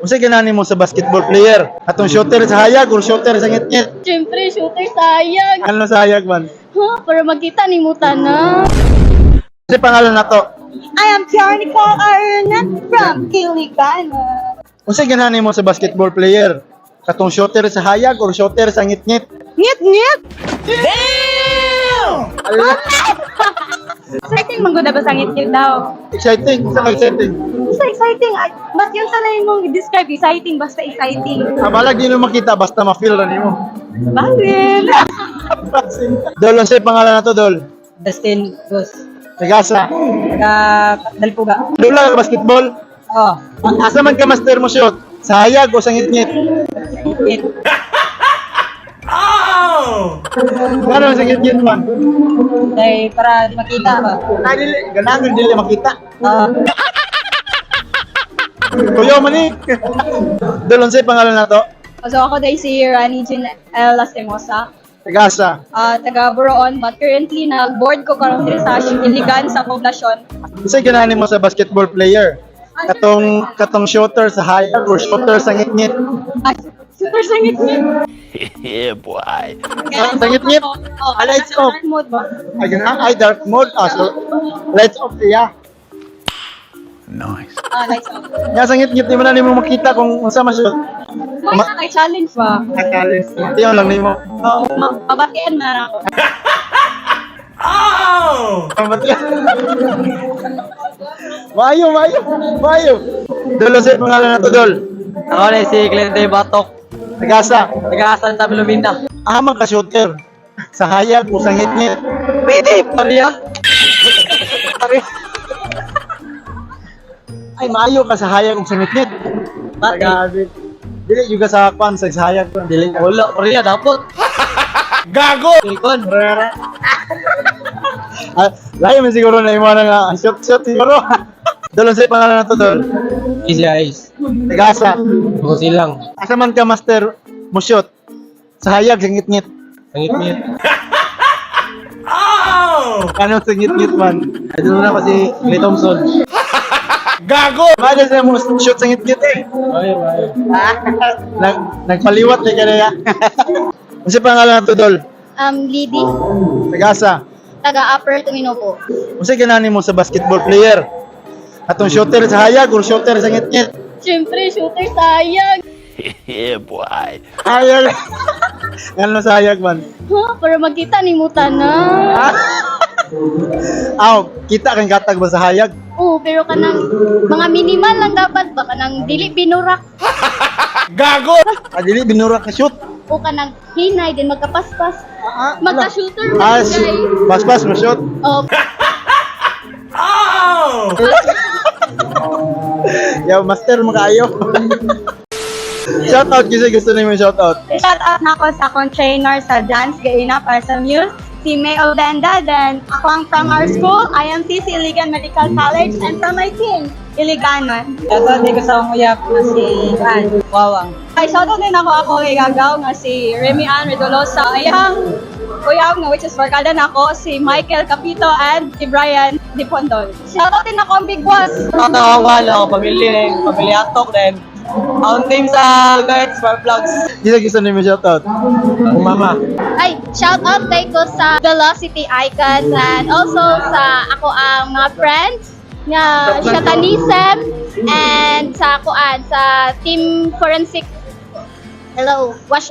Unsa ganani mo sa basketball player? Atong shooter sa hayag or shooter sa ngit-ngit? Siyempre, shooter sayang. Ano sa hayag man? Ha? Para magkita ni mo tanan. Kasi pangalan na to. I am Charnica Arna from Iligana. Unsa ganani mo sa basketball player? Katong shooter sa hayag or shooter sa ngit-ngit? Ngit-ngit! Ala, Exciting man gud ba sa ngit-ngit daw. exciting, sa exciting. Basta exciting. Ay, mas yun sana yung mong describe exciting, basta exciting. Abalag di mo makita basta ma-feel ra nimo. Bakit? Dol, unsay pangalan na to, Dol? Dustin Gus. Tagasa. Taga Dalpuga. Dula ka basketball. Oh, Asa man ka master mo shoot? Sa hayag o sa ngit-ngit? it. Ano sa ngit-ngit man? Dahil para makita ba? Ah, dili, ganahan dili makita. Kuya man ni. Dol, unsay pangalan na to? So ako dahil si Rani Jean L. Lastimosa. Tagasa. Taga Boroon, but currently nag-board ko karon diri sa Iligan sa poblasyon. Unsay ganahan mo sa basketball player? Katong shooter sa hayag or shooter sa ngit-ngit? Ay, super sangit niya. Yeah, boy. Sa ngit-ngit? Oh, Lights off. Mode ba? Ay, ganahan. Ay, dark mode. So, lights off siya. Nice. Lights off. Nga sa ngit-ngit, di mo na nimo makita kung unsa ma-shoot. May na kay challenge ba? Akalis. Tiyon lang nimo. Pabatian na ako. Mayo, mayo, mayo. Dol, unsay pangalan na to, Dol? Ako na si Clente Batok. Tagasa. Taga Santa Filomena. Amang ka shooter. Sa hayag o sa ngit-ngit. Pwede, pariya. Ay, maayo ka sa hayag o sa ngit-ngit. Bakit? Grabe. Dili juga sa kwan sa hayag ko. Dili. Wala, pariya, dapat. Gago! Silkon. Layo man siguro na imo na nga shot siguro. Dol, unsay pangalan na to, Dol? Easy eyes. Tagasa. Ako silang. Asa man ka master mo shoot? Sa hayag, sa ngit-ngit. Sangit-ngit. Ano sa ngit-ngit man? Ay, doon na kasi Clay Thompson. Gago! Bakit sa mo shoot sa ngit-ngit eh? Ay, ay. Nagpaliwat na kaya. Unsay pangalan na to, Dol? Lady, Tagasa. taga Upper Tuminopo. Unsay ganani mo sa basketball player? Atong shooter sa hayag or shooter sa ngit-ngit? Siyempre, shooter sayang. Yeah, boy. Hayag. Ano sa hayag man? Ha? Para magkita ni mo tanan. Aw, kita kang katag ba sa hayag? Oo, pero kanang mga minimal lang dapat ba kanang dili binurak Dili binura ka shoot. o kanang hinay din magkapaspas. Magka-shooter Ah, man guys. pas mo shoot. Oh, Yaw, master mo kaayo. Shout out kasi gusto nimo shout out. shout out na ako sa akong trainer sa dance gaina para sa Muse, si May Obenda. Then ako ang from our school, I am CC Iligan Medical College, and from my team, Iligano. Dapat di ko sa umuyap na si Juan Wawang. Ay, shoutout din ako igagaw nga si Remy Ann Redolosa. Ayang kuya nga which is barkada na ako, si Michael Capito and si Brian Dipondol. Shoutout din ako ang Big Boss. Ako, pamilya atok din. Ang team sa Guards for Vlogs. Gusto nimo shout out. Mama. Ay, shoutout kay ko sa Velocity Icons and also sa ako ang mga friends nga Shatanisem and sa kuan sa Team Forensic. Hello, wash